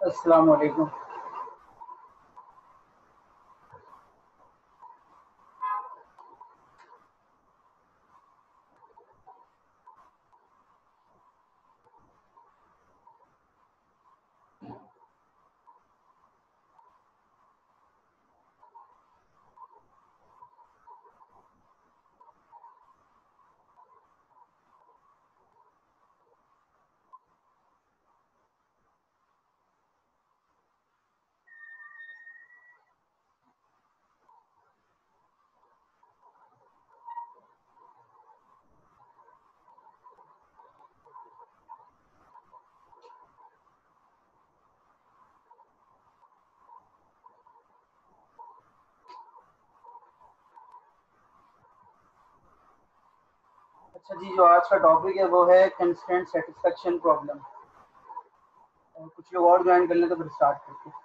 अस्सलाम वालेकुम। अच्छा जी, जो आज का टॉपिक है वो है कंस्टेंट सेटिस्फेक्शन प्रॉब्लम। कुछ लोग और ज्वाइन कर लें तो फिर स्टार्ट करते हैं।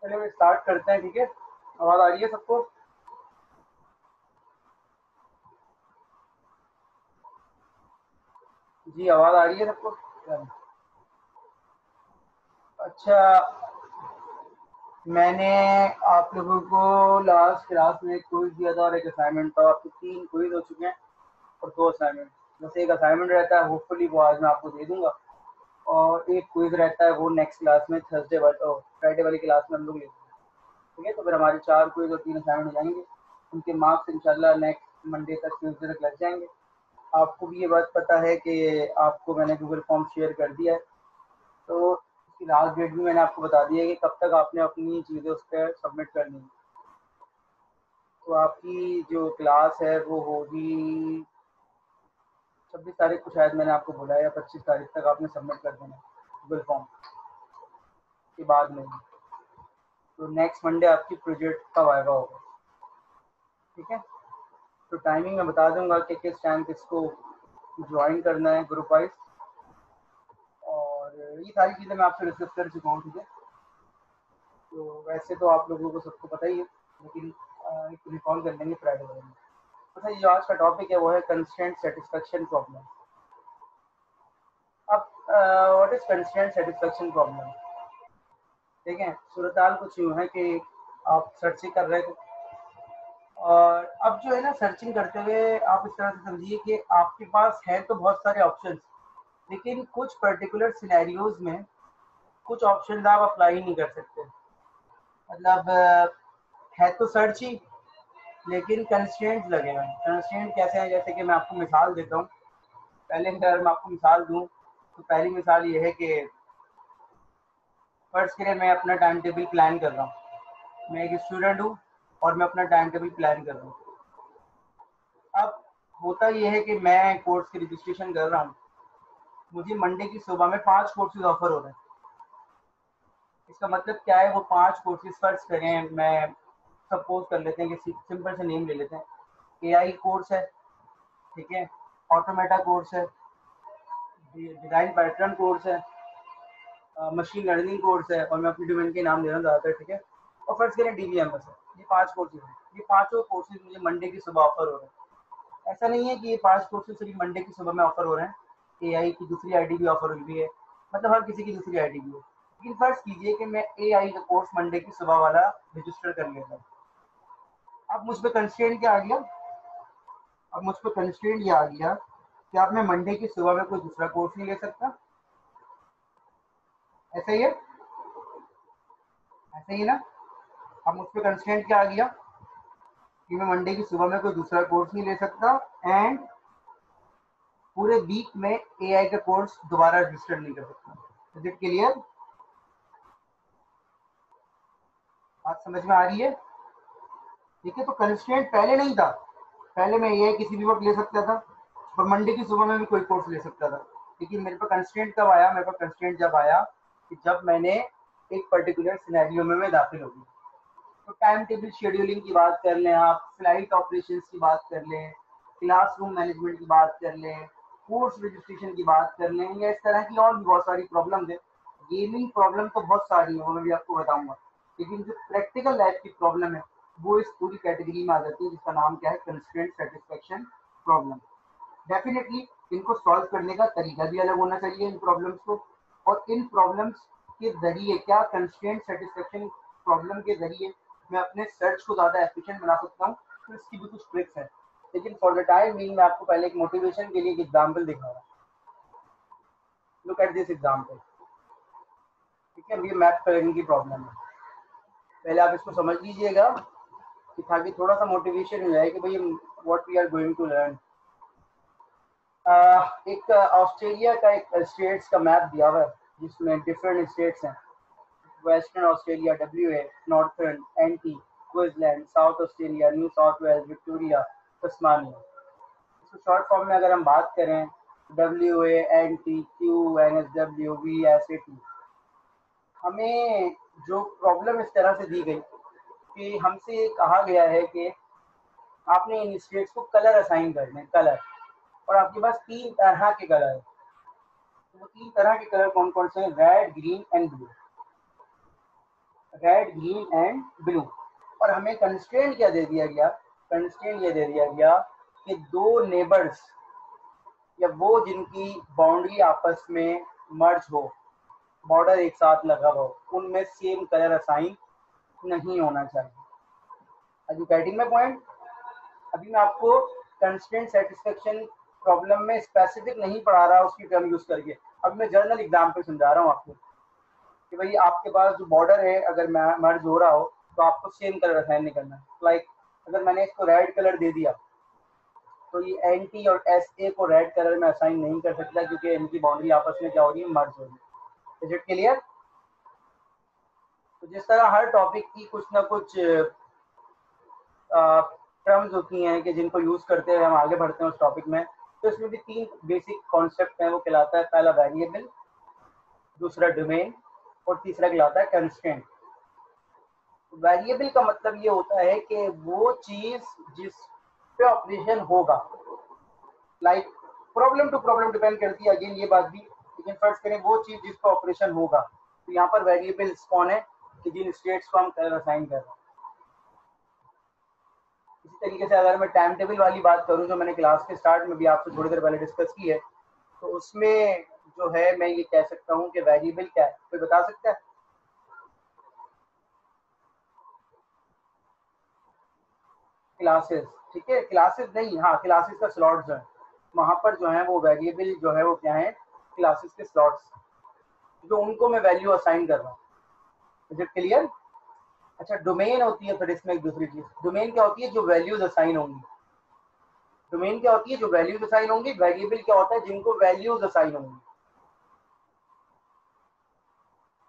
चलिए स्टार्ट करते हैं, ठीक है। आवाज़ आ रही है सबको? जी आवाज़ आ रही है सबको? अच्छा, मैंने आप लोगों को लास्ट क्लास में एक क्विज दिया था और एक असाइनमेंट था। आपके 3 क्विज हो चुके हैं और 2 असाइनमेंट। बस एक असाइनमेंट रहता है, होपफुली वो आज मैं आपको दे दूंगा, और एक क्विज रहता है वो नेक्स्ट क्लास में थर्सडे वाले फ्राइडे वाली क्लास में हम लोग लेते हैं। ठीक है, तो फिर हमारे 4 क्विज और 3 असाइनमेंट हो जाएंगे। उनके मार्क्स इंशाल्लाह नेक्स्ट मंडे तक, ट्यूजडे तक लग जाएंगे। आपको भी ये बात पता है कि आपको मैंने गूगल फॉर्म शेयर कर दिया है, तो उसकी लास्ट डेट भी मैंने आपको बता दी है कि कब तक आपने अपनी चीज़ें उस पर सबमिट करनी है। तो आपकी जो क्लास है वो होगी 26 तारीख को, शायद मैंने आपको बोला है, या 25 तारीख तक आपने सबमिट कर देना गूगल फॉर्म के बाद में ही। तो नेक्स्ट मंडे आपकी प्रोजेक्ट का वाइवा होगा। ठीक है, तो टाइमिंग मैं बता दूंगा कि किस टाइम किसको ज्वाइन करना है ग्रुप वाइज, और ये सारी चीज़ें मैं आपसे डिस्कस कर चुका हूँ। ठीक है, तो वैसे तो आप लोगों को सबको पता ही है, लेकिन एक रिकॉल कर लेंगे फ्राइडे वाले में। अच्छा, ये जो आज का टॉपिक है वो है कंस्ट्रेंट सेटिस्फेक्शन प्रॉब्लम। अब what is constraint satisfaction problem? ठीक है, सूरत हाल कुछ यूँ है कि आप सर्चिंग कर रहे थे, और अब जो है ना, सर्चिंग करते हुए आप इस तरह से समझिए कि आपके पास है तो बहुत सारे ऑप्शंस, लेकिन कुछ पर्टिकुलर सिनेरियोज में कुछ ऑप्शन आप अप्लाई नहीं कर सकते। मतलब है तो सर्च ही, लेकिन कंस्ट्रेंट्स लगे हुए हैं। कंस्ट्रेंट कैसे हैं, जैसे कि मैं आपको मिसाल देता हूँ। पहले अगर मैं आपको मिसाल दूँ, तो पहली मिसाल ये है कि फर्स्ट के लिए मैं अपना टाइम टेबल प्लान कर रहा हूँ। मैं एक स्टूडेंट हूँ और मैं अपना टाइम टेबल प्लान कर रहा हूँ। अब होता यह है कि मैं कोर्स की रजिस्ट्रेशन कर रहा हूँ, मुझे मंडे की सुबह में 5 कोर्सेज ऑफर हो रहे हैं। इसका मतलब क्या है, वो 5 कोर्सेज फर्ज करें, मैं सपोज कर लेते हैं कि सिंपल से नेम ले लेते हैं। एआई कोर्स है, ठीक है, ऑटोमेटा कोर्स है, डिजाइन पैटर्न कोर्स है, मशीन लर्निंग कोर्स है, और मैं अपनी डोमेन के नाम ले रहा हूँ ज़्यादातर। ठीक है, और फर्ज करें डीबीएमएस है। ये 5 कोर्सेज हैं, ये पाँचों कोर्सेज मुझे मंडे की सुबह ऑफर हो रहे हैं। ऐसा नहीं है कि ये 5 कोर्सेज सिर्फ मंडे की सुबह में ऑफर हो रहे हैं, एआई की दूसरी आईडी भी ऑफर हुई हुई है, मतलब हर किसी की दूसरी आईडी भी है। लेकिन फर्ज कीजिए कि मैं एआई का कोर्स मंडे की सुबह वाला रजिस्टर कर लेता हूँ। अब मुझ पर कंस्ट्रेंट क्या आ गया? अब मुझ पर कंस्ट्रेंट ये आ गया कि आप मैं मंडे की सुबह में कोई दूसरा कोर्स नहीं ले सकता। ऐसा ही है, ऐसा ही है ना? अब मुझ पर कंस्ट्रेंट क्या आ गया कि मैं मंडे की सुबह में कोई दूसरा कोर्स नहीं ले सकता, एंड पूरे वीक में एआई का कोर्स दोबारा रजिस्टर नहीं कर सकता। Is it clear? बात समझ में आ रही है? ठीक है, तो कंस्ट्रेंट पहले नहीं था। पहले मैं एआई किसी भी वक्त ले सकता था और मंडे की सुबह में भी कोई कोर्स ले सकता था। लेकिन मेरे पास कंस्ट्रेंट कब आया? मेरे पास कंस्ट्रेंट जब आया कि जब मैंने एक पर्टिकुलर सिनेरियो में मैं दाखिल हो गई। तो टाइम टेबल शेड्यूलिंग की बात कर लें, आप फ्लाइट ऑपरेशंस की बात कर लें, क्लासरूम मैनेजमेंट की बात कर लें, कोर्स रजिस्ट्रेशन की बात कर लें, या इस तरह की और भी बहुत सारी प्रॉब्लम है। गेमिंग प्रॉब्लम तो बहुत सारी है, वो मैं भी आपको बताऊंगा। लेकिन जो प्रैक्टिकल लाइफ की प्रॉब्लम है वो इस पूरी कैटेगरी में आ जाती है, जिसका नाम क्या है? Constraint satisfaction problem. डेफिनेटली इनको सॉल्व करने का तरीका भी अलग होना चाहिए, इन प्रॉब्लम्स को। और इन प्रॉब्लम्स के जरिए क्या कंस्ट्रेंट सेटिस्फेक्शन प्रॉब्लम के जरिए मैं अपने सर्च को ज़्यादा एफिशिएंट बना सकता हूँ, तो इसकी भी कुछ ट्रिक्स है। लेकिन फॉर द टाइम बीइंग मैं आपको पहले एक मोटिवेशन के लिए एक एग्जाम्पल दिखा रहा हूँ। Look at this example. ठीक है, ये मैथ करेंगे की प्रॉब्लम है। पहले आप इसको समझ लीजिएगा कि ताकि थोड़ा सा मोटिवेशन हो जाए कि भाई what we are going to learn. एक ऑस्ट्रेलिया का एक स्टेट्स का मैप दिया हुआ है, जिसमें डिफरेंट स्टेट्स हैं। Western Australia WA, Northern NT, Queensland, South Australia, New South Wales, Victoria, Tasmania. इसको शॉर्ट फॉर्म में अगर हम बात करें, WANTQNSWVSAT। हमें जो प्रॉब्लम इस तरह से दी गई कि हमसे कहा गया है कि आपने इन स्टेट्स को कलर असाइन करने, कलर, और आपके पास 3 तरह के कलर है। तो वो 3 तरह के कलर कौन कौन से हैं? Red, green and blue. Red, green and blue. और हमें कंस्ट्रेंट क्या दे दिया गया? कंस्ट्रेंट ये दे दिया गया कि 2 नेबर्स या वो जिनकी बाउंड्री आपस में मर्ज हो, बॉर्डर एक साथ लगा हो, उनमें सेम कलर असाइन नहीं होना चाहिए। Are you getting my point? अभी मैं आपको कंस्ट्रेंट सेटिस्फेक्शन प्रॉब्लम में स्पेसिफिक नहीं पढ़ा रहा उसकी टर्म यूज करके, अब मैं जनरल एग्जाम्पल समझा रहा हूँ आपको कि भाई आपके पास जो बॉर्डर है अगर मर्ज हो रहा हो तो आपको सेम कलर असाइन नहीं करना। लाइक अगर मैंने इसको रेड कलर दे दिया तो ये एन टी और एस ए को रेड कलर में असाइन नहीं कर सकता क्योंकि इनकी बाउंड्री आपस में क्या हो रही है, मर्ज हो रही है। Is it clear? तो जिस तरह हर टॉपिक की कुछ ना कुछ टर्म्स होती हैं कि जिनको यूज करते हुए हम आगे बढ़ते हैं उस टॉपिक में, तो इसमें भी तीन बेसिक कॉन्सेप्ट हैं। वो कहलाता है पहला वेरिएबल, दूसरा डोमेन और तीसरा कहलाता है कंस्ट्रेंट। वेरिएबल का मतलब ये होता है कि वो चीज जिस पे ऑपरेशन होगा, like problem to problem depend करती है अगेन ये बात भी, लेकिन फर्ज करें वो चीज जिस पे ऑपरेशन होगा, तो यहाँ पर वेरिएबल्स कौन है कि जिन स्टेट्स को हम कलर असाइन कर रहे हैं। इसी तरीके से अगर मैं टाइम टेबल वाली बात करूं जो मैंने क्लास के स्टार्ट में भी आपसे थोड़ी देर पहले डिस्कस की है, तो उसमें जो है मैं ये कह सकता हूँ कि वेरिएबल क्या है, कोई बता सकता है? क्लासेस, ठीक है, क्लासेस नहीं, हाँ क्लासेस का स्लॉट्स है, वहां पर जो है वो वेरिएबल जो है वो क्या है, क्लासेस के स्लॉट्स, जो उनको मैं वैल्यू असाइन कर रहा हूँ। Is it clear? अच्छा, डोमेन होती है फिर इसमें एक दूसरी चीज। डोमेन क्या होती है? जो वैल्यूज असाइन होंगी। डोमेन क्या होती है? जो वैल्यूज असाइन होंगी। वेरिएबल क्या होता है? जिनको वैल्यूज असाइन होंगी।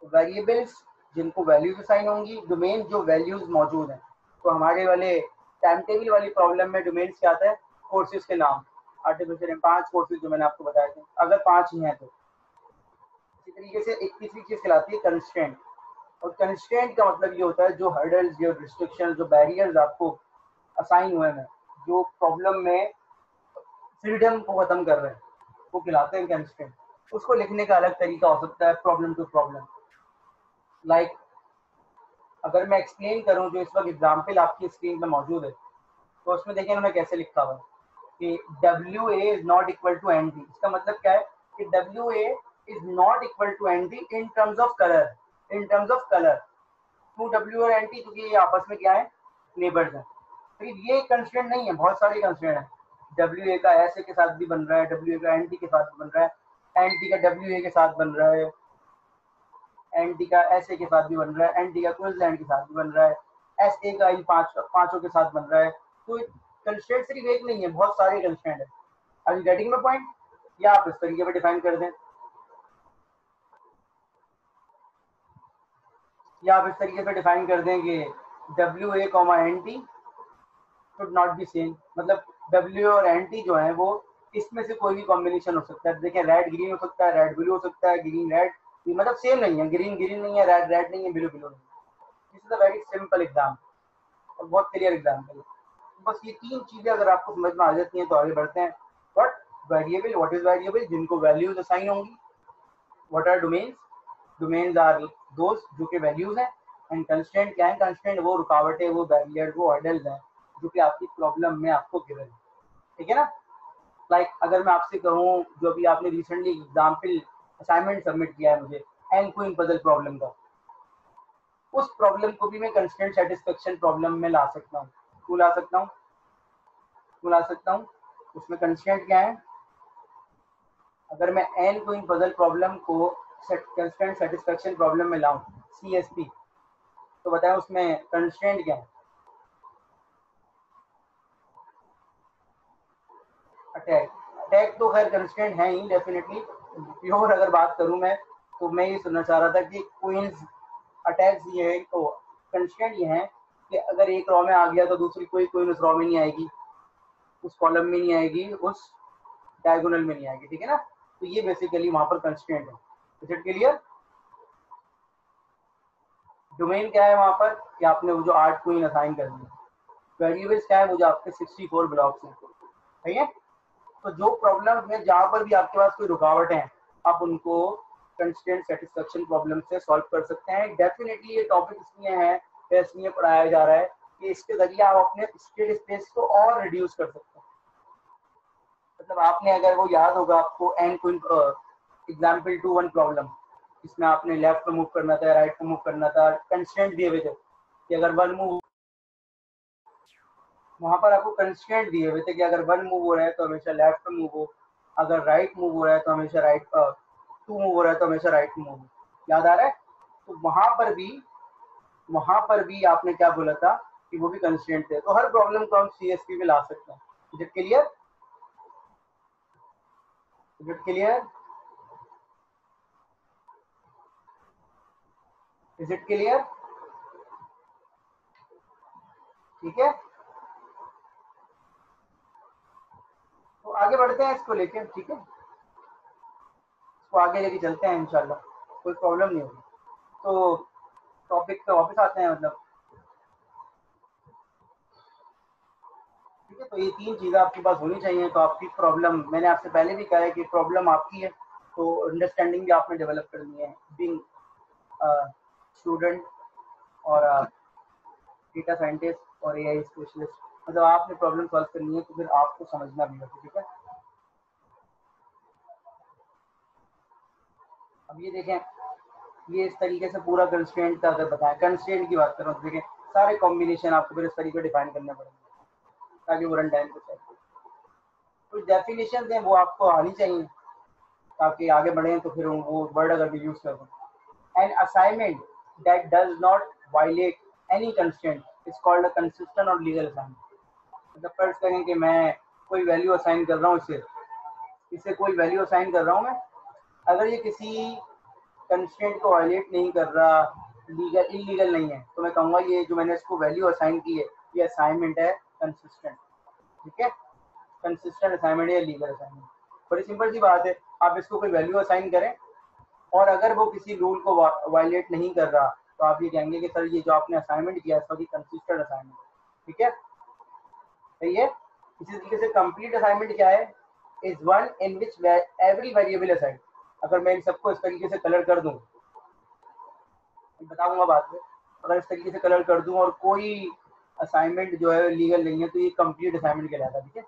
वेरिएबल्स जिनको वैल्यूज असाइन होंगी, डोमेन जो वैल्यूज मौजूद हैं। तो हमारे वाले टाइम टेबल वाली प्रॉब्लम में डोमेन्स क्या आता है? कोर्सेज के नाम, आर्टिफिशियल 5 कोर्सेज जो मैंने आपको बताए थे, अगर 5 ही हैं तो। इसी तरीके से एक तीसरी चीज कहलाती है कंस्ट्रेंट। और कंस्ट्रेंट का मतलब ये होता है जो हर्डल्स, जो रिस्ट्रिक्शन, जो बैरियर्स आपको असाइन हुए हैं, जो प्रॉब्लम में फ्रीडम को खत्म कर रहे हैं, वो कहलाते हैं कंस्ट्रेंट। उसको लिखने का अलग तरीका हो सकता है, प्रॉब्लम टू प्रॉब्लम। लाइक अगर मैं एक्सप्लेन करूं, जो इस वक्त एग्जाम्पल आपकी स्क्रीन पे मौजूद है, तो उसमें देखिए उन्होंने कैसे लिखा हुआ है कि W A is not equal to N D. इसका मतलब क्या है कि W A is not equal to N D in terms of colour. In terms of colour, to W और एन टी, क्योंकि ये आपस में क्या है, नेबर्स हैं। लेकिन ये कंस्ट्रेंट नहीं है, बहुत सारे कंस्ट्रेंट हैं। डब्ल्यू ए का एस ए के साथ भी बन रहा है, डब्ल्यू ए का एन टी के साथ भी बन रहा है, एन टी का डब्ल्यू ए के साथ बन रहा है, एन टी का एस ए के साथ भी बन रहा है, एन टी का क्वींसलैंड के साथ भी बन रहा है, एस ए का इन पांचों के साथ बन रहा है। तो कंस्ट्रेंट सिर्फ एक नहीं है, बहुत सारे कंस्ट्रेंट है। Are you getting my point? या आप इस तरीके पर डिफाइन कर दें, या आप इस तरीके से डिफाइन कर दें कि W A comma N T should not be same. मतलब डब्ल्यू और एन टी जो है वो इसमें से कोई भी कॉम्बिनेशन हो सकता है। देखिए रेड ग्रीन हो सकता है, रेड ब्लू हो सकता है, ग्रीन रेड, मतलब सेम नहीं है। ग्रीन ग्रीन नहीं है, रेड रेड नहीं है, ब्लू ब्लू नहीं है। This is a very simple example और बहुत क्लियर एग्जाम्पल है। बस ये तीन चीजें अगर आपको समझ में आ जाती हैं तो आगे बढ़ते हैं। What variable, what is variable? जिनको वैल्यूज असाइन होंगी। What are domains? Domains are दोस्त जो कि वैल्यूज हैं। एंड कंस्ट्रेंट क्या है? कंस्ट्रेंट वो रुकावटें, वो बैरियर, वो हर्डल्स हैं जो कि आपकी प्रॉब्लम में आपको गिवन है। ठीक है ना? लाइक अगर मैं आपसे कहूँ, जो भी आपने रिसेंटली एग्जाम्पल असाइनमेंट सबमिट किया है मुझे, एन क्वीन पजल प्रॉब्लम का, उस प्रॉब्लम को भी मैं कंस्ट्रेंट सेटिस्फेक्शन प्रॉब्लम में ला सकता हूँ। क्यों ला सकता हूँ? क्यों ला सकता हूँ? उसमें कंस्ट्रेंट क्या है? अगर मैं एन क्वीन पजल प्रॉब्लम को कंस्ट्रेंट सेटिस्फेक्शन प्रॉब्लम में लाऊं, CSP, तो बताएं उसमें कंस्ट्रेंट क्या है? अटैक। अटैक तो खैर कंस्ट्रेंट है ही डेफिनेटली। प्योर अगर बात करूं मैं, तो मैं ये सुनना चाह रहा था कि क्वींस अटैक्स ये है, तो कंस्ट्रेंट ये है कि अगर एक रॉ में आ गया तो दूसरी कोई क्वीन उस रॉ में नहीं आएगी, उस कॉलम में नहीं आएगी, उस डायगोनल में नहीं आएगी। ठीक है ना? तो ये बेसिकली वहां पर कंस्ट्रेंट है। Is it clear? डोमेन क्या है वहां पर कि आपने वो जो 8 क्वीन असाइन कर दी। वेरिएबल्स क्या है? वो जो आपके 64 ब्लॉक्स हैं। ठीक है? तो जो प्रॉब्लम है, जहां पर भी आपके पास कोई रुकावट है, आप उनको कंस्ट्रेंट सेटिस्फेक्शन प्रॉब्लम से सॉल्व कर सकते हैं। डेफिनेटली ये टॉपिक इसलिए है, इसलिए पढ़ाया जा रहा है कि इसके जरिए आप अपने स्टेट स्पेस को और रिड्यूस कर सकते हैं। मतलब आपने अगर वो याद होगा आपको एन कोई एग्जाम्पल 2 1 प्रॉब्लम, इसमें आपने लेफ्ट पे मूव करना था, राइट पे मूव करना था, कंस्ट्रेंट दिए हुए थे कि अगर वन मूव, वहां पर आपको कंस्ट्रेंट दिए हुए थे कि अगर वन मूव हो रहा है तो हमेशा लेफ्ट पे मूव हो, अगर राइट मूव हो रहा है तो हमेशा राइट, टू मूव हो रहा है तो हमेशा राइट मूव हो। याद आ रहा है? तो वहां पर भी आपने क्या बोला था कि वो भी कंस्ट्रेंट थे। तो हर प्रॉब्लम को हम सीएसपी में ला सकते हैं। Is it clear? Is it clear? Is it clear? ठीक है, तो आगे बढ़ते हैं इसको लेके। ठीक है, इसको आगे लेके चलते हैं इंशाल्लाह, कोई प्रॉब्लम नहीं होगी। तो टॉपिक पे वापस आते हैं। मतलब ठीक है, तो ये 3 चीज़ें आपके पास होनी चाहिए। तो आपकी प्रॉब्लम, मैंने आपसे पहले भी कहा है कि प्रॉब्लम आपकी है, तो अंडरस्टैंडिंग भी आपने डेवलप करनी है। बीइंग स्टूडेंट और डेटा साइंटिस्ट और एआई स्पेशलिस्ट, मतलब आपने प्रॉब्लम सॉल्व करनी है तो फिर आपको समझना भी होगा। ठीक है, अब ये देखें, ये इस तरीके से पूरा कंस्ट्रेंट का अगर बताएं, कंस्ट्रेंट की बात करूँ तो देखें सारे कॉम्बिनेशन आपको फिर इस तरीके डिफाइन करने पड़ेंगे ताकि वो रन टाइम को चेक। कुछ डेफिनेशन हैं वो आपको आनी चाहिए ताकि आगे बढ़ें, तो फिर वो वर्ड अगर भी यूज कर दें। An assignment that does not violate any constraint is called a consistent और लीगल असाइनमेंट। मतलब फर्ज करें कि मैं कोई वैल्यू असाइन कर रहा हूँ, इसे कोई वैल्यू असाइन कर रहा हूँ मैं, अगर ये किसी कंस्ट्रेंट को वायलेट नहीं कर रहा, लीगल इलीगल नहीं है, तो मैं कहूँगा ये जो मैंने इसको वैल्यू असाइन की है ये असाइनमेंट है कंसिस्टेंट। ठीक है, कंसिस्टेंट असाइनमेंट या लीगल असाइनमेंट। बड़ी सिंपल सी बात है, आप इसको कोई वैल्यू असाइन करें और अगर वो किसी रूल को वायलेट नहीं कर रहा तो आप ये कहेंगे कि सर ये जो आपने असाइनमेंट किया है कंसिस्टेंट असाइनमेंट। ठीक है, सही है। इसी तरीके से कंप्लीट असाइनमेंट क्या है? Is one in which every variable assign. अगर मैं इन सबको इस तरीके से कलर कर दूं, बताऊंगा बाद में, अगर इस तरीके से कलर कर दूं और कोई असाइनमेंट जो है लीगल नहीं है तो ये कंप्लीट असाइनमेंट कहलाता है। ठीक है,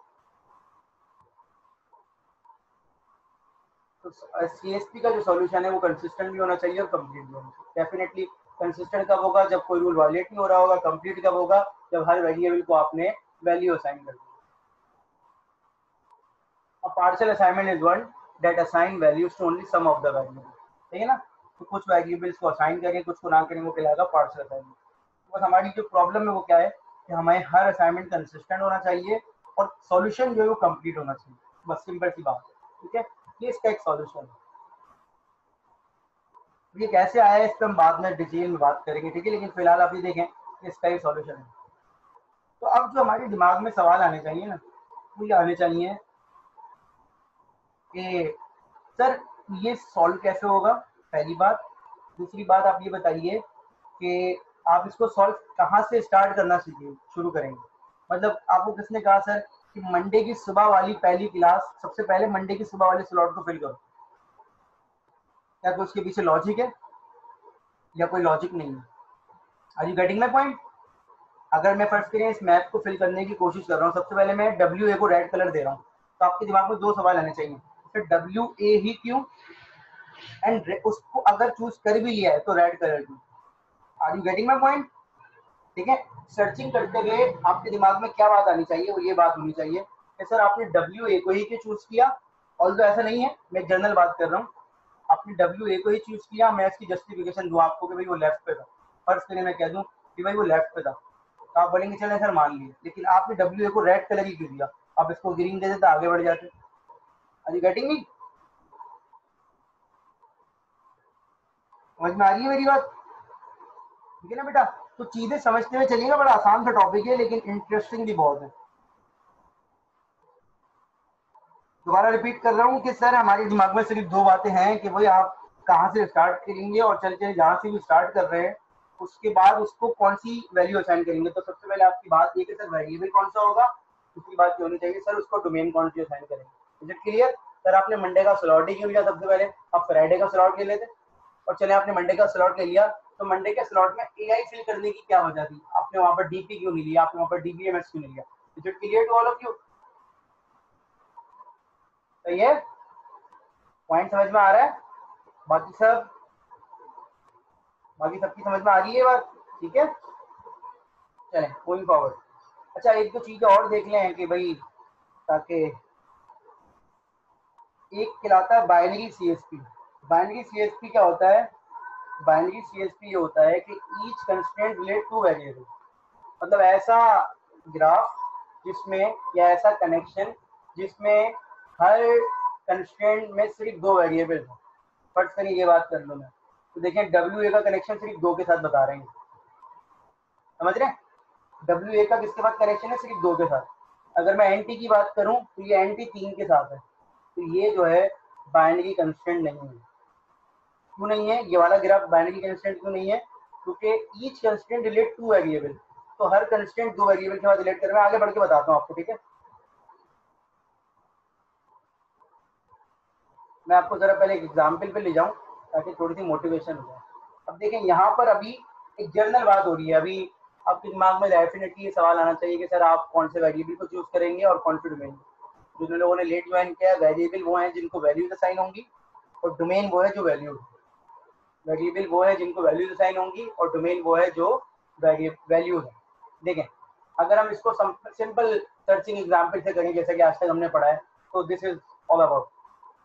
तो सीएसपी का जो सॉल्यूशन है वो कंसिस्टेंट भी होना चाहिए और कंप्लीट भी होना चाहिए। डेफिनेटली कंसिस्टेंट कब होगा? जब कोई रूल वायलेट नहीं हो रहा होगा। कंप्लीट कब होगा? जब हर वेरिएबल को आपने वैल्यू असाइन कर दी। A partial assignment is one that assign values to only some of the variables। ठीक है ना, तो कुछ वेरिएबल्स को असाइन करें कुछ को ना करें, वो कहलाएगा पार्शियल असाइनमेंट। तो बस हमारी जो प्रॉब्लम है वो क्या है कि हमें हर असाइनमेंट कंसिस्टेंट होना चाहिए और सॉल्यूशन जो है वो कंप्लीट होना चाहिए। बस सिंपल सी बात है। ठीक है, ये इसका एक सॉल्यूशन है। ये कैसे आया है इस पर हम बाद में डिटेल में बात करेंगे। ठीक है, लेकिन फिलहाल आप ये देखें इसका ही सॉल्यूशन है। तो अब जो हमारे दिमाग में सवाल आने चाहिए ना, वो ये आने चाहिए कि सर ये सॉल्व कैसे होगा, पहली बात। दूसरी बात आप ये बताइए कि आप इसको सॉल्व कहाँ से स्टार्ट करना सीखे शुरू करेंगे। मतलब आपको किसने कहा सर कि मंडे की सुबह वाली पहली क्लास, सबसे पहले मंडे की सुबह वाले स्लॉट को फिल करो? क्या कोई उसके पीछे लॉजिक है या कोई लॉजिक नहीं है? Are you getting my point? अगर मैं फर्स्ट करें इस मैप को फिल करने की कोशिश कर रहा हूँ, सबसे पहले मैं डब्ल्यू ए को रेड कलर दे रहा हूँ, तो आपके दिमाग में 2 सवाल आने चाहिए, फिर डब्ल्यू ए ही क्यों, एंड उसको अगर चूज कर भी लिया है तो रेड कलर क्यों? Are you getting my point? ठीक है, सर्चिंग करते हुए आपके दिमाग में क्या बात आनी चाहिए, वो ये बात होनी चाहिए कि सर आपने डब्ल्यू ए को ही क्यों चूज किया। और तो ऐसा नहीं है, मैं जनरल बात कर रहा हूँ, आपने डब्ल्यू ए को ही चूज किया, मैं इसकी जस्टिफिकेशन दूं आपको कि भाई वो लेफ्ट पे था। फर्स्ट के लिए मैं कह दूं कि भाई वो लेफ्ट पे था, तो आप बोलेंगे चले सर मान लिए, लेकिन आपने डब्ल्यू ए को रेड कलर ही क्यों दिया? आप इसको ग्रीन दे देते आगे बढ़ जाते। Are you getting me? समझ में आ रही है मेरी बात? ठीक है ना बेटा, तो चीजें समझते हुए चलिएगा। बड़ा आसान सा टॉपिक है लेकिन इंटरेस्टिंग भी बहुत है। दोबारा रिपीट कर रहा हूँ कि सर हमारे दिमाग में सिर्फ 2 बातें हैं कि भाई आप कहाँ से स्टार्ट करेंगे और चल चल जहाँ से भी स्टार्ट कर रहे हैं उसके बाद उसको कौन सी वैल्यू असाइन करेंगे। तो सबसे पहले आपकी बात ये कि सर वेरिएबल कौन सा होगा, दूसरी बात ये होनी चाहिए सर उसको डोमेन कौन सी असाइन करेंगे। Is it clear? सर आपने मंडे का स्लॉट ही क्यों लिया? सबसे पहले आप फ्राइडे का स्लॉट ले लेते, और चले आपने मंडे का स्लॉट ले लिया, तो मंडे के स्लॉट में एआई फिल करने की क्या वजह थी? आपने वहां पर डीपी क्यों नहीं लिया, आपने वहां पर डीबीएमएस क्यों नहीं लिया? Is it clear to all of you? सही है, पॉइंट समझ में आ रहा है? बाकी सबकी समझ में आ रही है बात? ठीक है, चलें गोइंग फॉरवर्ड। अच्छा एक दो चीजें और देख लें कि भाई, ताकि एक कहलाता है बाइनरी सीएसपी। बाइनरी सीएसपी क्या होता है? बाइनरी सीएसपी ये होता है कि each constraint relate two variable, मतलब ऐसा ग्राफ जिसमें, या ऐसा कनेक्शन जिसमें हर कंस्ट्रेंट में सिर्फ दो वेरिएबल हो। फर्स्ट करिए ये बात कर लो मैं, तो देखें डब्ल्यू ए का कनेक्शन सिर्फ दो के साथ बता रहे हैं, समझ रहे हैं? डब्ल्यू ए का किसके साथ कनेक्शन है? सिर्फ दो के साथ। अगर मैं एन टी की बात करूं तो ये एन टी तीन के साथ है, तो ये जो है बाइनरी कंस्ट्रेंट नहीं है। क्यों नहीं है ये वाला ग्राफ बाइनरी कंस्ट्रेंट? क्यों नहीं है? क्योंकि each constraint relate two variable, तो हर कंस्ट्रेंट दो वेरिएबल के साथ रिलेट कर रहा है। आगे बढ़ के बताता हूँ आपको, ठीक है? मैं आपको जरा पहले एक एग्जाम्पल पे ले जाऊं ताकि थोड़ी सी मोटिवेशन हो जाए। अब देखें यहाँ पर अभी एक जनरल बात हो रही है। अभी आपके दिमाग में डेफिनेटली ये सवाल आना चाहिए कि सर आप कौन से वेरिएबल को चूज करेंगे और कौन से डोमेन। जिन लोगों ने लेट ज्वाइन किया है, वेरिएबल वो है जिनको वैल्यूज असाइन होंगी, और डोमेन वो है जो वैल्यू। वेरिएबल वो है जिनको वैल्यूज असाइन होंगी, और डोमेन वो है जो वैल्यूज है। देखें अगर हम इसको सिंपल सर्चिंग एग्जाम्पल से करें जैसे कि आज तक हमने पढ़ा है, तो दिस इज ऑल अबाउट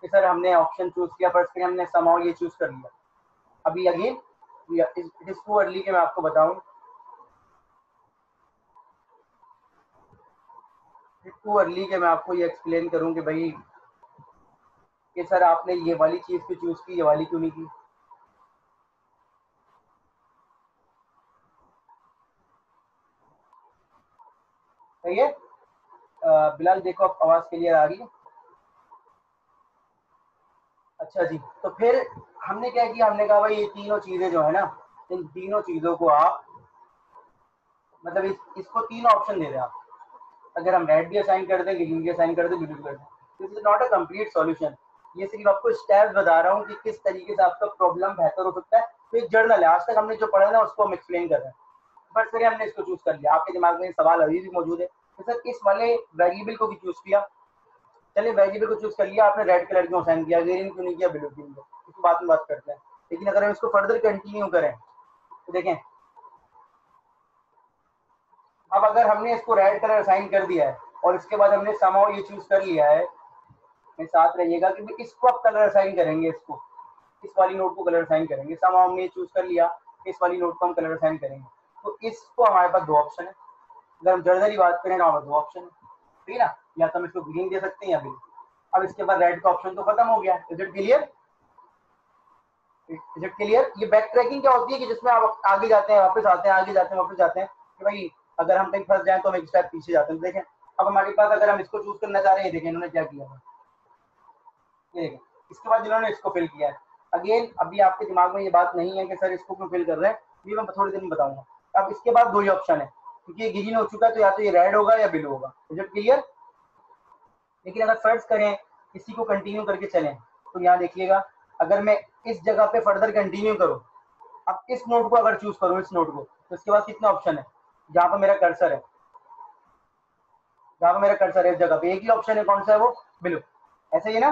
कि सर हमने ऑप्शन चूज किया, फर्स्ट करें हमने समाउ ये चूज कर लिया। अभी again it is too early कि मैं आपको बताऊं, टू अर्ली कि मैं आपको ये एक्सप्लेन करूं कि भाई कि सर आपने ये वाली चीज क्यों चूज की, ये वाली क्यों नहीं की। सही है? बिलाल देखो अब आवाज क्लियर आ रही है? अच्छा जी, तो फिर हमने क्या किया, हमने कहा भाई ये तीनों चीजें जो है ना, इन तीनों चीजों को आप मतलब इसको तीन ऑप्शन दे रहे हैं आप। अगर हम रेड भी असाइन कर दें, ग्रीन भी असाइन कर दें, ब्लू भी कर दें, this is not a complete solution. ये सिर्फ आपको स्टेप्स बता रहा हूँ कि किस तरीके से आपका प्रॉब्लम बेहतर हो सकता है। तो एक जर्नल है, आज तक हमने जो पढ़ा है ना उसको हम एक्सप्लेन कर रहे हैं। बट फिर हमने इसको चूज कर लिया, आपके दिमाग में सवाल अभी भी मौजूद है तो सर इस वाले वेरिएबल को भी चूज किया। चलिए वेरिएबल को चूज कर लिया आपने, रेड कलर क्यों असाइन किया, ग्रीन क्यों नहीं किया, ब्लू क्यों नहीं किया, इसको बाद में बात करते हैं। लेकिन अगर हम इसको फर्दर कंटिन्यू करें तो देखें, अब अगर हमने इसको रेड कलर असाइन कर दिया है और इसके बाद हमने समाउ ये चूज कर लिया है, मेरे साथ रहिएगा कि इसको आप कलर असाइन करेंगे, इसको इस वाली नोट को कलर असाइन करेंगे। समाउ हमने चूज कर लिया, इस वाली नोट को हम कलर असाइन करेंगे। तो इसको हमारे पास दो ऑप्शन है। अगर हम जनरली बात करें तो हमारे दो ऑप्शन है, ठीक है ना? या तो हम इसको ग्रीन दे सकते हैं या ब्लू। अब इसके बाद रेड का ऑप्शन तो खत्म हो गया। Is it clear? Is it clear? ये बैक ट्रैकिंग क्या होती है कि जिसमें आप आगे जाते हैं वापस आते हैं, आगे जाते हैं वापस जाते हैं, कि भाई अगर हम कहीं फंस जाए तो हम एक स्टेप पीछे जाते हैं। देखें अब हमारे पास अगर हम इसको चूज करना चाह रहे हैं, देखें इन्होंने क्या किया है, ये देखें इसके बाद इन्होंने इसको फिल किया है। अगेन अभी आपके दिमाग में ये बात नहीं है कि सर इसको क्यों फिल कर रहे हैं, ये मैं थोड़ी देर में बताऊंगा। अब इसके बाद दो ही ऑप्शन है, क्योंकि ये ग्रीन हो चुका है तो या तो ये रेड होगा या ब्लू होगा। Is it clear? लेकिन अगर फर्ज करें इसी को कंटिन्यू करके चलें तो यहाँ देखिएगा, अगर मैं इस जगह पे फर्दर कंटिन्यू करूँ, अब इस नोट को अगर चूज करूँ, इस नोट को, तो इसके बाद कितने ऑप्शन है? जहाँ पर मेरा कर्सर है, जहाँ पर मेरा कर्सर है इस जगह पे एक ही ऑप्शन है, कौन सा है वो? ब्लू। ऐसा ही है ना,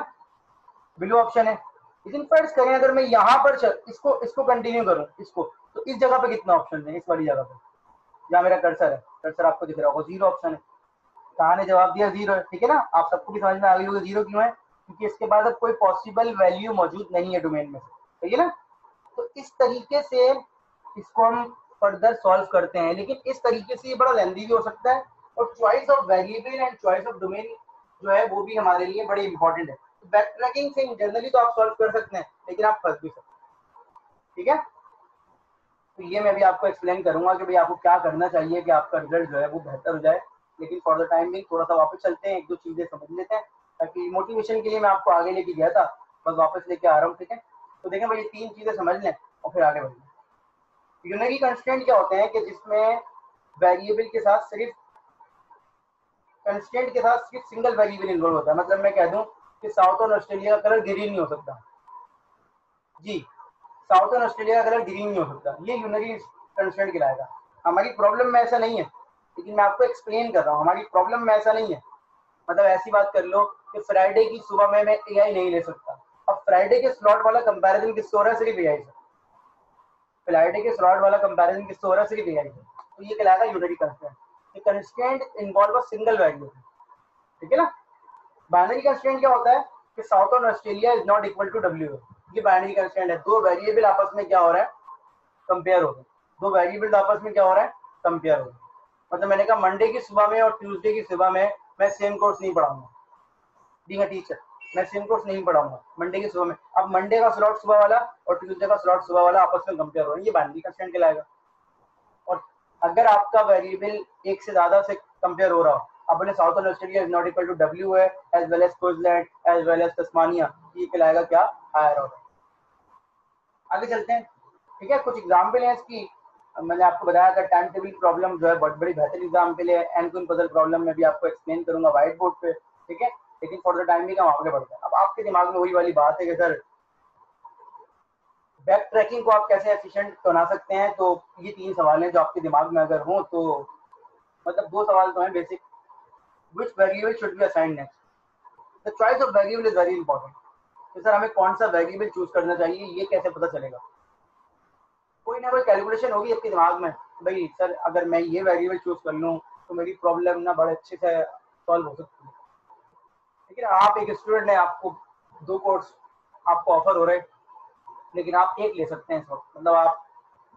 ब्लू ऑप्शन है। लेकिन फर्ज करें अगर मैं यहाँ पर इसको इसको कंटिन्यू करूँ इसको, तो इस जगह पे कितना ऑप्शन है? इस वाली जगह पे जहाँ मेरा कर्सर है, कर्सर आपको दिख रहा होगा, जीरो ऑप्शन है। कहा ने जवाब दिया जीरो है, ठीक है ना? आप सबको भी समझ में आ गई होगी जीरो क्यों है, क्योंकि इसके बाद अब कोई पॉसिबल वैल्यू मौजूद नहीं है डोमेन में, ठीक है ना? तो इस तरीके से इसको हम फर्दर सॉल्व करते हैं, लेकिन इस तरीके से ये बड़ा लेंदी भी हो सकता है। और choice of variable and choice of domain जो है वो भी हमारे लिए बड़ी इंपॉर्टेंट है। बैक ट्रैकिंग से जनरली तो आप सॉल्व कर सकते हैं, लेकिन आप फंस भी सकते हैं, ठीक है? तो ये मैं भी आपको एक्सप्लेन करूंगा कि भाई आपको क्या करना चाहिए कि आपका रिजल्ट जो है वो बेहतर हो जाए। लेकिन फॉर द टाइम भी थोड़ा सा वापस चलते हैं, एक दो चीजें समझ लेते हैं, ताकि मोटिवेशन के लिए मैं आपको आगे लेके गया था, बस वापस लेके आ रहा हूँ, ठीक है? तो देखें भाई तीन चीजें समझ लें और फिर आगे बढ़ें। यूनरी कंस्ट्रेंट क्या होते हैं कि जिसमें वेरिएबल के साथ सिर्फ कंस्ट्रेंट के साथ सिर्फ सिंगल वेरिएबल इन्वॉल्व होता है। मतलब मैं कह दूं कि साउथ और ऑस्ट्रेलिया का कलर ग्रीन नहीं हो सकता जी, साउथ और ऑस्ट्रेलिया का कलर ग्रीन नहीं हो सकता, ये यूनरी कंस्ट्रेंट कहलाएगा। हमारी प्रॉब्लम में ऐसा नहीं है, लेकिन मैं आपको एक्सप्लेन कर रहा हूँ, हमारी प्रॉब्लम में ऐसा नहीं है। मतलब ऐसी बात कर लो कि फ्राइडे की सुबह में मैं एआई नहीं ले सकता। अब फ्राइडे के स्लॉट वाला कंपैरिजन किससे हो रहा है? सिर्फ एआई से। फ्राइडे के स्लॉट वाला कंपैरिजन किससे हो रहा है? सिर्फ एआई से। तो ये कहलाएगा यूनिटी कंस्ट्रेंट। ये constraint involve a single variable, ठीक है ना। बाइनरी कंस्ट्रेंट क्या होता है कि southern Australia is not equal to W. ये बाइनरी कंस्ट्रेंट है, दो वेरिएबल आपस में क्या हो रहा है? कंपेयर हो रहे हैं। दो वेरिएबल आपस में क्या हो रहा है? कंपेयर हो रहे हैं। मतलब मैंने कहा मंडे की सुबह में और ट्यूसडे की सुबह में मैं सेम कोर्स नहीं पढ़ाऊंगा, बीइंग अ टीचर मैं सेम कोर्स नहीं पढ़ाऊंगा मंडे की सुबह में। अब मंडे का स्लॉट सुबह वाला और ट्यूसडे का स्लॉट सुबह वाला आपस में कंपेयर हो रहे हैं, ये बाइनरी कंस्ट्रेंट कहलाएगा। और अगर आपका वेरिएबल एक से ज्यादा से कंपेयर हो रहा हो, अपने southern Australia is not equal to W है, as well as Queensland, as well as Tasmania, ये कहलाएगा क्या? Higher order. आगे चलते हैं, ठीक है। कुछ एग्जाम्पल है इसकी। मैंने आपको बताया था टाइम टेबल प्रॉब्लम जो है बहुत बड़ी बेहतर एग्जाम्पल है। एनक्विन पजल प्रॉब्लम में भी आपको एक्सप्लेन करूंगा व्हाइट बोर्ड पे, ठीक है। लेकिन फॉर द टाइम भी हम आगे बढ़ते हैं। अब आपके दिमाग में वही वाली बात है कि सर बैक ट्रैकिंग को आप कैसे एफिशिएंट बना सकते हैं। तो ये तीन सवाल हैं जो आपके दिमाग में अगर हो तो, मतलब दो सवाल तो हैं basic. Which variable should be assigned next? The choice of variable is very important. तो सर हमें कौन सा वेरिएबल चूज करना चाहिए, ये कैसे पता चलेगा? कोई ना कोई कैलकुलेशन होगी आपके दिमाग में, भाई सर अगर मैं ये वेरिएबल चूज कर लूँ तो मेरी प्रॉब्लम ना बड़े अच्छे से सॉल्व हो सकती है। लेकिन आप एक स्टूडेंट है, आपको दो कोर्स आपको ऑफर हो रहे हैं, लेकिन आप एक ले सकते हैं इस वक्त। मतलब आप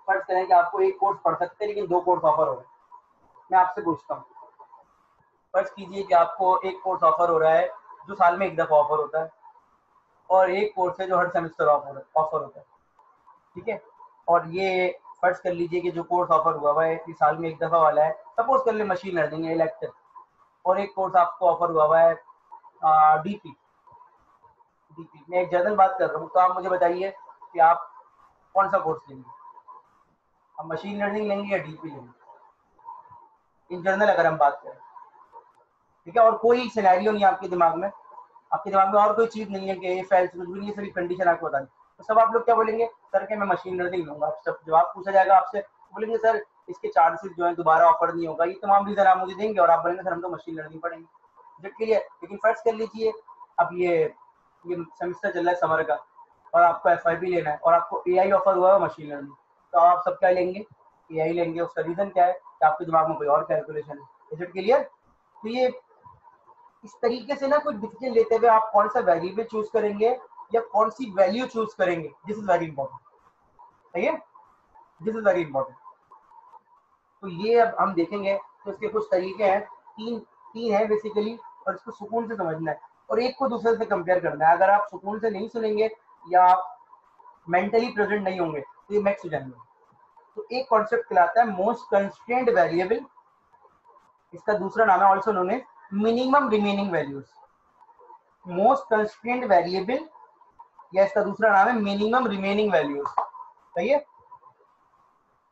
फर्ज करें कि आपको एक कोर्स पढ़ सकते हैं लेकिन दो कोर्स ऑफर हो रहे हैं। मैं आपसे पूछता हूँ, फर्ज कीजिए कि आपको एक कोर्स ऑफर हो रहा है जो साल में एक दफा ऑफर होता है, और एक कोर्स है जो हर सेमेस्टर ऑफर होता है, ठीक है। और ये फर्ज कर लीजिए कि जो कोर्स ऑफर हुआ है ये साल में एक दफा वाला है, सपोज कर ले मशीन लर्निंग इलेक्ट्रिक। और एक कोर्स आपको ऑफर हुआ है डीपी। मैं एक जनरल बात कर रहा हूँ, तो आप मुझे बताइए कि आप कौन सा कोर्स लेंगे? आप मशीन लर्निंग लेंगे या डीपी लेंगे? इन जनरल अगर हम बात करें, ठीक है। और कोई सिनेरियो नहीं है आपके दिमाग में, आपके दिमाग में और कोई चीज नहीं है कि ये फाइल्स कुछ भी नहीं है, सिर्फ कंडीशन आपको बता दी। तो सब आप लोग क्या बोलेंगे? सर के मैं मशीन लर्निंग लूंगा। सब जवाब पूछा जाएगा आपसे, बोलेंगे सर इसके चांसेस जो है दोबारा ऑफर नहीं होगा, ये तमाम रीजन आप मुझे देंगे और आप बोलेंगे सर हम तो मशीन लर्निंग पढ़ेंगे, जब के लिए। लेकिन फर्स्ट कर लीजिए अब ये सेमेस्टर चल रहा है समर का, और आपको एफआईबी लेना है और आपको एआई ऑफर हुआ है मशीन लर्निंग, तो आप सब क्या लेंगे? एआई लेंगे। उसका रीजन क्या है कि आपके दिमाग में कोई और कैलकुलेशन है। Is it clear? तो ये इस तरीके से ना कोई डिसीजन लेते हुए आप कौन सा वेरिएबल चूज करेंगे या कौन सी वैल्यू चूज करेंगे, दिस इज वेरी इंपॉर्टेंट, ठीक है। This is very important. तो ये अब हम देखेंगे। तो इसके कुछ तरीके हैं, तीन तीन है बेसिकली, और इसको सुकून से समझना है और एक को दूसरे से कंपेयर करना है। अगर आप सुकून से नहीं सुनेंगे या आप मेंटली प्रेजेंट नहीं होंगे तो ये मैक्स हो जाएंगे। तो एक कॉन्सेप्ट कहलाता है मोस्ट कंस्ट्रेंट वेरिएबल, इसका दूसरा नाम है also known as minimum remaining values. Most constraint variable या इसका दूसरा नाम है मिनिमम रिमेनिंग वैल्यूज, सही है।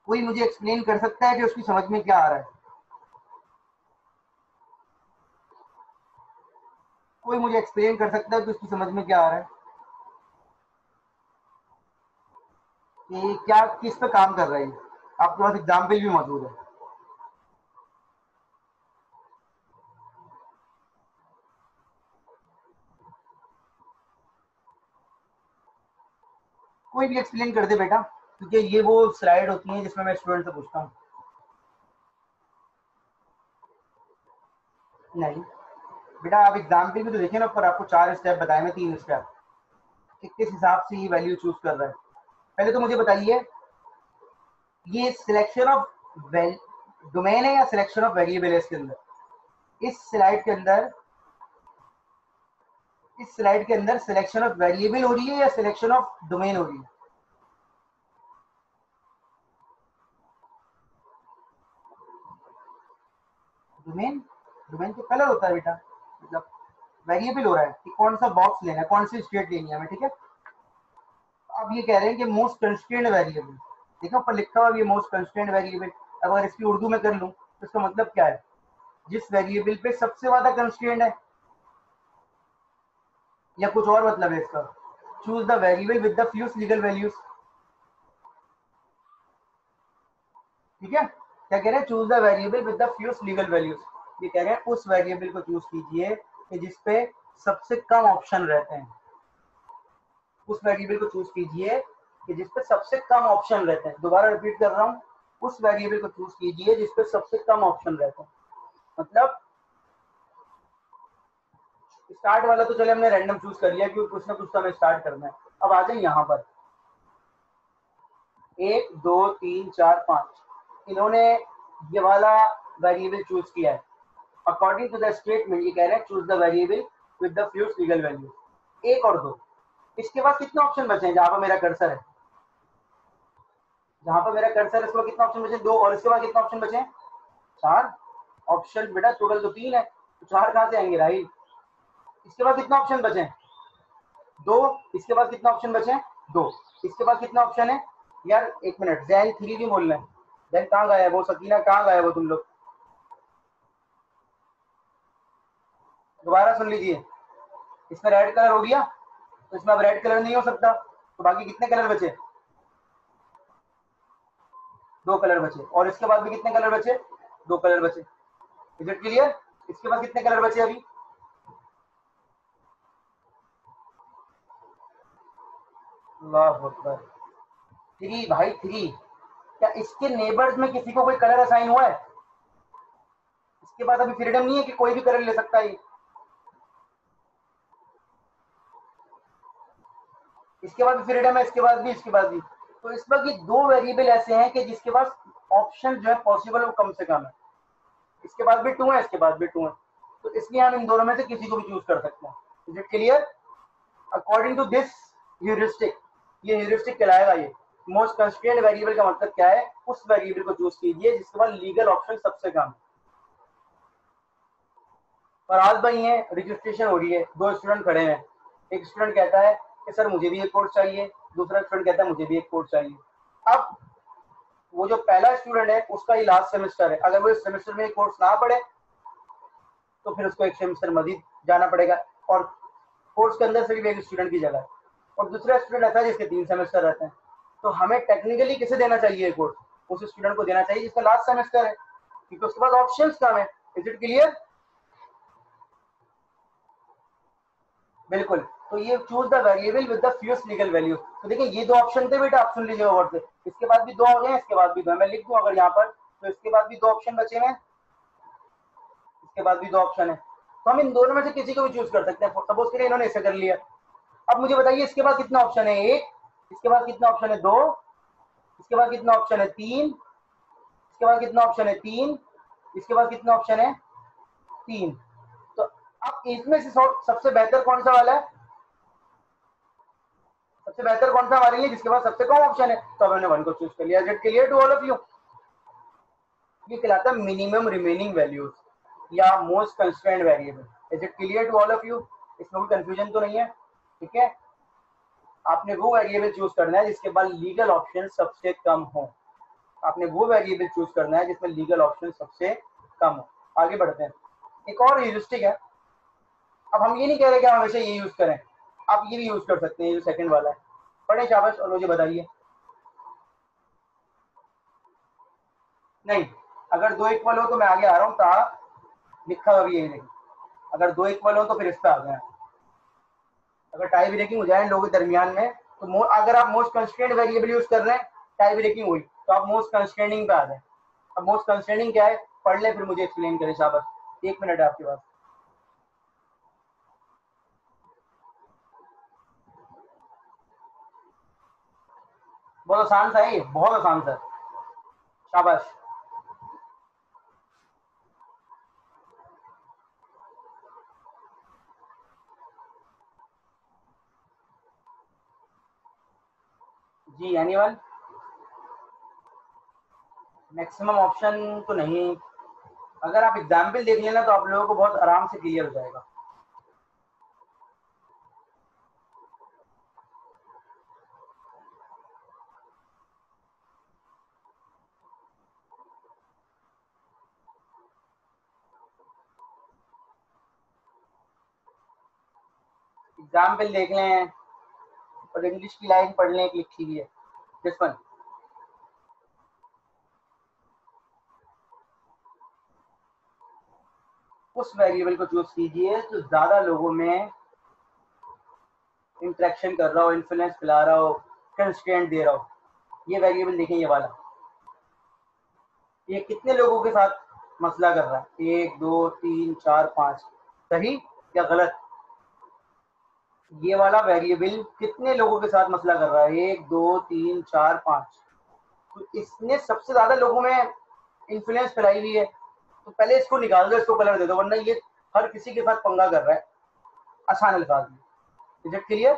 कोई मुझे एक्सप्लेन कर सकता है कि उसकी समझ में क्या आ रहा है? कोई मुझे एक्सप्लेन कर सकता है कि उसकी समझ में क्या आ रहा है कि क्या किस पे काम कर रहा है? आपके पास एग्जाम्पल भी मौजूद है। कोई भी एक्सप्लेन कर दे बेटा, क्योंकि ये वो स्लाइड होती है जिसमें मैं स्टूडेंट से पूछता हूँ। नहीं बेटा, आप एग्जाम्पल भी तो देखिए ना, ऊपर आपको 4 स्टेप बताए, मैं 3 स्टेप कि किस हिसाब से ये वैल्यू चूज कर रहा है। पहले तो मुझे बताइए, ये सिलेक्शन ऑफ डोमेन है या सिलेक्शन ऑफ वेरिएबल है इसके अंदर? इस स्लाइड के अंदर सिलेक्शन ऑफ वेरिएबल हो रही है या सिलेक्शन ऑफ डोमेन हो रही है? डोमेन। डोमेन तो कलर होता है बेटा, मतलब वेरिएबल हो रहा है कि कौन सा बॉक्स लेना है, कौन सी स्टेट लेनी है हमें, ठीक है। अब ये कह रहे हैं कि मोस्ट कंस्ट्रेंट वेरिएबल, देखो ऊपर लिखा हुआ ये मोस्ट कंस्ट्रेंट वेरिएबल। अब अगर इसकी उर्दू में कर लूं तो इसका मतलब क्या है? जिस वेरिएबल पे सबसे ज्यादा कंस्ट्रेंट है, या कुछ और मतलब है इसका? Choose the variable with the फ्यूस्ट legal values, ठीक है। क्या कह रहे हैं? Choose the variable with the फ्यूस्ट legal values. ये कह रहे हैं उस वेरिएबल को चूज कीजिए कि जिसपे सबसे कम ऑप्शन रहते हैं, उस वेरिएबल को चूज कीजिए कि जिस पे सबसे कम ऑप्शन रहते हैं। दोबारा रिपीट कर रहा हूँ, उस वेरिएबल को चूज कीजिए जिस पे सबसे कम ऑप्शन रहते हैं। मतलब स्टार्ट वाला तो चले हमने रैंडम चूज कर लिया क्योंकि कुछ ना कुछ तो हमें स्टार्ट करना है। अब आ जाए यहाँ पर 1 2 3 4 5, इन्होंने ये वाला वेरिएबल चूज किया है। अकॉर्डिंग टू द स्टेटमेंट ये कह रहे हैं choose the variable with the fuse legal value 1 और 2। इसके बाद कितने ऑप्शन बचे हैं? जहां पर मेरा कर्सर है, जहां पर मेरा कर्सर है इसके बाद कितना ऑप्शन बचे? 2। और इसके बाद कितना ऑप्शन बचे? 4 ऑप्शन। बेटा टोटल तो 3 है, तो 4 कहां से आएंगे राही? इसके बाद कितना ऑप्शन बचे? 2। इसके बाद कितना ऑप्शन बचे? 2। इसके बाद कितना ऑप्शन है यार? 1 मिनट, जैन 3 भी बोल रहे हैं। जैन कहाँ गया है वो? सकीना कहाँ गया है वो? तुम लोग दोबारा सुन लीजिए। इसमें रेड कलर हो गया, तो इसमें अब रेड कलर नहीं हो सकता, तो बाकी कितने कलर बचे? 2 कलर बचे। और इसके बाद भी कितने कलर बचे? 2 कलर बचे। Is it clear? इसके बाद कितने कलर बचे अभी? अल्लाह अकबर। 3 भाई 3। क्या इसके नेबर्स में किसी को कोई कलर असाइन हुआ है? इसके बाद अभी फ्रीडम नहीं है कि कोई भी कलर ले सकता है। इसके बाद फ्रीडम है, इसके बाद भी, इसके बाद भी। तो इस वक्त ये 2 वेरिएबल ऐसे हैं कि जिसके पास ऑप्शन जो है पॉसिबल वो कम से कम है। इसके बाद भी 2 है, इसके बाद भी 2 है, तो इसलिए हम इन दोनों में से किसी को भी चूज कर सकते हैं। Is it clear? According to this heuristic, ये ह्यूरिस्टिक कहलाएगा। ये मोस्ट कंस्ट्रेंट वेरिएबल का मतलब क्या है? उस वेरिएबल को चूज कीजिए जिसके पास लीगल ऑप्शन सबसे कम है। फराज भाई है, रजिस्ट्रेशन हो रही है, 2 स्टूडेंट खड़े हैं। एक स्टूडेंट कहता है कि सर मुझे भी एक कोर्स चाहिए, दूसरा स्टूडेंट कहता है मुझे भी एक कोर्स चाहिए। अब वो जो पहला स्टूडेंट है उसका ही लास्ट सेमेस्टर है, अगर वो इस सेमेस्टर में कोर्स ना पढ़े तो फिर उसको एक सेमेस्टर मजीद जाना पड़ेगा, और कोर्स के अंदर सिर्फ एक स्टूडेंट की जगह है। और दूसरा स्टूडेंट ऐसा है जिसके 3 सेमेस्टर रहते हैं, तो हमें टेक्निकली किसे देना चाहिए कोर्स? उस स्टूडेंट को देना चाहिए जिसका लास्ट सेमेस्टर है, क्योंकि उसके पास ऑप्शंस कम है। Is it clear? बिल्कुल। तो ये choose the variable with the फ्यूस्ट legal value. तो देखिए ये 2 ऑप्शन थे बेटा, आप सुन लीजिए वर्ड से। इसके बाद भी 2 हो गए, इसके बाद भी 2। मैं लिख दूं अगर यहाँ पर, तो इसके बाद भी 2 ऑप्शन बचे हैं, इसके बाद भी 2 ऑप्शन है, तो हम इन दोनों में से किसी को भी चूज कर सकते हैं। सपोज करिए इन्होंने इसे कर लिया। अब मुझे बताइए इसके बाद कितना ऑप्शन है? 1। इसके बाद कितना ऑप्शन है? 2। इसके बाद कितना ऑप्शन है? 3। इसके बाद कितना ऑप्शन है? 3। इसके बाद कितना ऑप्शन है? 3। तो अब इसमें से सबसे बेहतर कौन सा वाला है? सबसे बेहतर कौन सा हमारे लिए? जिसके पास सबसे कम ऑप्शन है। तो हमने 1 को चूज कर लिया। Is it clear to all of you? ये कहलाता है मिनिमम रिमेनिंग वैल्यूज या most constraint variable. Is it clear to all of you? इसमें कोई कंफ्यूजन तो नहीं है? ठीक है, आपने वो वेरिएबल चूज करना है जिसके बाद लीगल ऑप्शन सबसे कम हो। आपने वो वेरिएबल चूज करना है जिसमें लीगल ऑप्शन सबसे कम हो। आगे बढ़ते हैं। एक और ह्यूरिस्टिक है। अब हम ये नहीं कह रहे कि हम हमेशा ये यूज करें, आप ये भी यूज कर सकते हैं। ये सेकंड वाला है, पढ़े शाबाश और मुझे बताइए। नहीं, अगर 2 इक्वल हो तो मैं आगे आ रहा हूँ, लिखा हुआ भी यही नहीं। अगर 2 इक्वल हो तो फिर इस पे आ गए। अगर टाई ब्रेकिंग हो जाए लोगों के दरमियान में, तो अगर आप मोस्ट कंस्ट्रेंट वेरिएबल यूज कर रहे हैं, टाई ब्रेकिंग हुई, तो आप मोस्ट कंस्ट्रेनिंग पे आ जाए। अब मोस्ट कंस्ट्रेनिंग क्या है पढ़ ले, फिर मुझे एक्सप्लेन करें शाबाश। 1 मिनट है आपके पास। बहुत आसान सा है ये, बहुत आसान सा। शाबाश। जी एनीवन? मैक्सिमम ऑप्शन तो नहीं, अगर आप एग्जाम्पल देख लेना तो आप लोगों को बहुत आराम से क्लियर हो जाएगा। एग्जाम्पल देख लें और इंग्लिश की लाइन पढ़ लें, लिखी हुई है दिस वन। उस वेरिएबल को चूज कीजिए जो ज्यादा लोगों में इंटरेक्शन कर रहा हो, इन्फ्लुएंस फैला रहा हो, कंस्ट्रेंट दे रहा हो। ये वेरिएबल देखें, ये वाला, ये कितने लोगों के साथ मसला कर रहा है? 1 2 3 4 5। सही या गलत? ये वाला वेरिएबल कितने लोगों के साथ मसला कर रहा है? 1 2 3 4 5। तो इसने सबसे ज्यादा लोगों में इन्फ्लुएंस फैलाई हुई है, तो पहले इसको निकाल दो, इसको कलर दे दो, वरना ये हर किसी के साथ पंगा कर रहा है। आसान अल्फाज में, is it clear?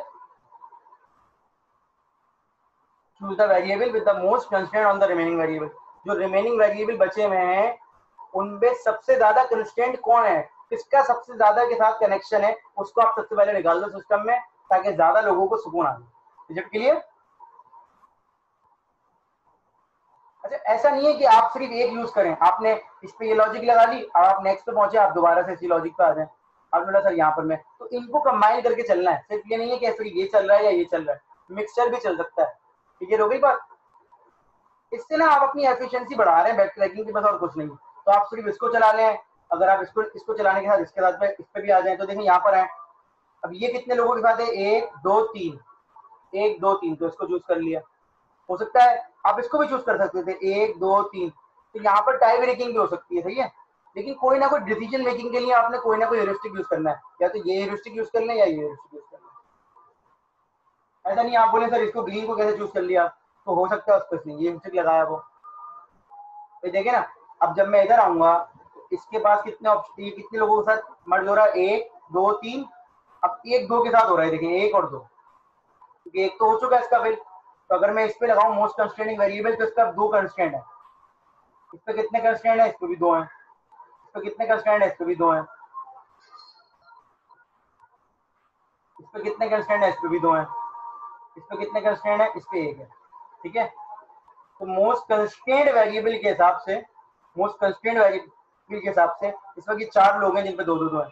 Choose the variable with the most constraint on the remaining variable. जो रिमेनिंग वेरिएबल बचे हुए हैं उनमें सबसे ज्यादा कंस्ट्रेंट कौन है, किसका सबसे ज्यादा के साथ कनेक्शन है, उसको आप सबसे पहले निकाल दो सिस्टम में, ताकि ज्यादा लोगों को सुकून आ जाए। Is it clear? अच्छा, ऐसा नहीं है कि आप सिर्फ एक यूज करें, आपने इस पे ये लॉजिक लगा ली, अब आप नेक्स्ट पे पहुंचे, आप दोबारा से इसी लॉजिक पे आ जाए, आप बोला सर यहाँ पर मैं, तो इनको कंबाइन करके चलना है। सिर्फ ये नहीं है कि सिर्फ ये चल रहा है या ये चल रहा है, मिक्सचर भी चल सकता है। क्लियर हो गई बात? इससे ना आप अपनी एफिशिएंसी बढ़ा रहे हैं बैक ट्रैकिंग की, बस और कुछ नहीं। तो आप सिर्फ इसको चला लें, अगर आप इसको चलाने के साथ इसके साथ पे इस पे भी आ जाए, तो देखें यहाँ पर है। अब ये कितने लोगों के साथ है? 1 2 3, 1 2 3, तो इसको चूज कर लिया। हो सकता है आप इसको भी चूज कर सकते थे, 1 2 3, तो यहाँ पर टाई ब्रेकिंग भी हो सकती है, सही है। लेकिन कोई ना कोई डिसीजन मेकिंग के लिए आपने कोई ना कोई हेरिस्टिक यूज करना है, या तो ये हेरिस्टिक यूज करना है या ये हेरिस्टिक यूज करना है। ऐसा नहीं आप बोले सर इसको ग्रीन को कैसे चूज कर लिया, तो हो सकता है उसको नहीं ये हेरिस्टिक लगाया वो। तो देखे ना, अब जब मैं इधर आऊंगा तो इसके पास कितने ऑप्शन, ये कितने लोगों के साथ मर्ज हो रहा है? 1 2 3। अब 1 2 के साथ हो रहा है, देखिए 1 और 2, क्योंकि 1 तो हो चुका है इसका फिल। तो अगर मैं इस पे लगाऊं मोस्ट कंस्ट्रेनिंग वेरिएबल, तो इसका 2 कंस्ट्रेंट है। इस पे कितने कंस्ट्रेंट है? इस पे भी 2 है। इस पे कितने कंस्ट्रेंट है? इस पे भी 2 है। इस पे कितने कंस्ट्रेंट है? इस पे भी 2 है। इस पे कितने कंस्ट्रेंट है? इस पे 1 है। ठीक है, तो मोस्ट कंस्ट्रेंट वेरिएबल के हिसाब से, मोस्ट कंस्ट्रेंट वेरिएबल के हिसाब से इस वक्त ये 4 लोग हैं जिन पे 2 2 2 है।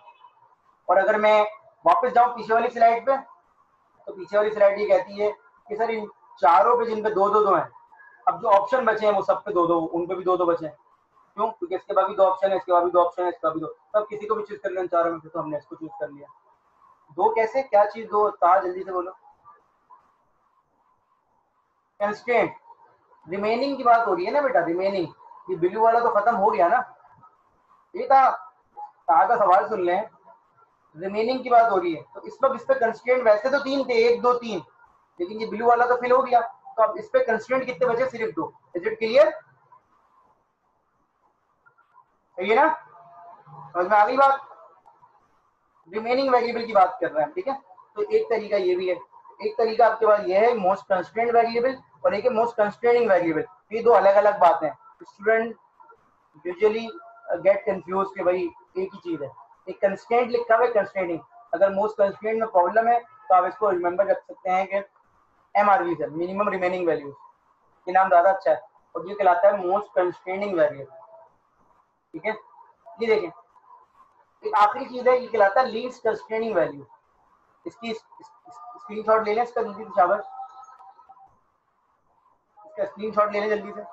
और अगर मैं वापस जाऊं पीछे वाली स्लाइड पे, तो पीछे वाली स्लाइड ये कहती है कि सर इन चारों पे जिन पे 2 2 2 है, अब जो ऑप्शन बचे हैं वो सब पे 2 2, उन पे भी 2 2 बचे हैं। क्यों? क्योंकि इसके बाद भी 2 ऑप्शन है, इसके बाद भी 2 ऑप्शन है, इसका भी 2, तब किसी को भी चूज कर लिया चारों में से, तो हमने इसको चूज कर लिया। 2 कैसे? क्या चीज 2? तार जल्दी से बोलो। कंस्ट्रेंट, रिमेनिंग की बात हो रही है ना बेटा, रिमेनिंग। ये ब्लू वाला तो खत्म हो गया ना, ये था तार का सवाल सुन लें, रिमेनिंग की बात हो रही है। तो इस वक्त इस पे कंस्ट्रेंट वैसे तो 3 थे, 1 2 3, लेकिन ये ब्लू वाला तो फिल हो गया, तो अब इस पे कंस्ट्रेंट कितने बचे? सिर्फ 2। Is it clear? सही है ना? समझ में आ गई बात? रिमेनिंग वेरिएबल की बात कर रहे हैं, ठीक है। तो एक तरीका ये भी है, एक तरीका आपके पास ये है मोस्ट कंस्ट्रेंट वेरिएबल, और एक है मोस्ट कंस्ट्रेनिंग वेरिएबल। ये दो अलग अलग बातें हैं। स्टूडेंट यूजुअली गेट कंफ्यूज कि भाई एक ही चीज है, एक कंस्ट्रेंट लिखा हुआ है, कंस्ट्रेनिंग। अगर मोस्ट कंस्ट्रेंट में प्रॉब्लम है तो आप इसको रिमेंबर रख सकते हैं कि MRV है, मिनिमम रिमेनिंग वैल्यूज, ये नाम ज्यादा अच्छा है, और ये कहलाता है मोस्ट कंस्ट्रेनिंग वेरिएबल। ठीक है, ये देखें, एक आखिरी चीज है, ये कहलाता है लीस्ट कंस्ट्रेनिंग वैल्यू। इसकी स्क्रीनशॉट ले लें, इसका जल्दी से शाबाश, इसका स्क्रीनशॉट ले लें जल्दी से।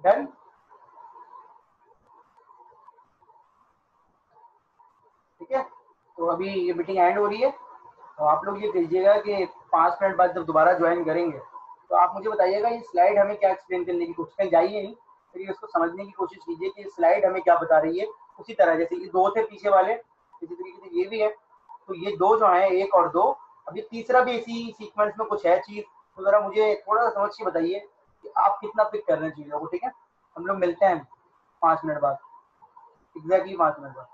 डन? ठीक है, तो अभी ये मीटिंग एंड हो रही है, तो आप लोग ये कीजिएगा कि 5 मिनट बाद जब दोबारा ज्वाइन करेंगे तो आप मुझे बताइएगा ये स्लाइड हमें क्या एक्सप्लेन करने की कोशिश, कहीं जाइए नहीं, फिर उसको समझने की कोशिश कीजिए कि स्लाइड हमें क्या बता रही है। उसी तरह जैसे ये 2 थे पीछे वाले, इसी तरीके से ये भी है, तो ये 2 जो है 1 और 2, अभी तीसरा भी इसी सीक्वेंस में कुछ है चीज, तो जरा मुझे थोड़ा सा समझ के बताइए कि आप कितना पिक कर रहे हैं चीजों को। ठीक है, हम लोग मिलते हैं 5 मिनट बाद, एग्जैक्टली 5 मिनट बाद।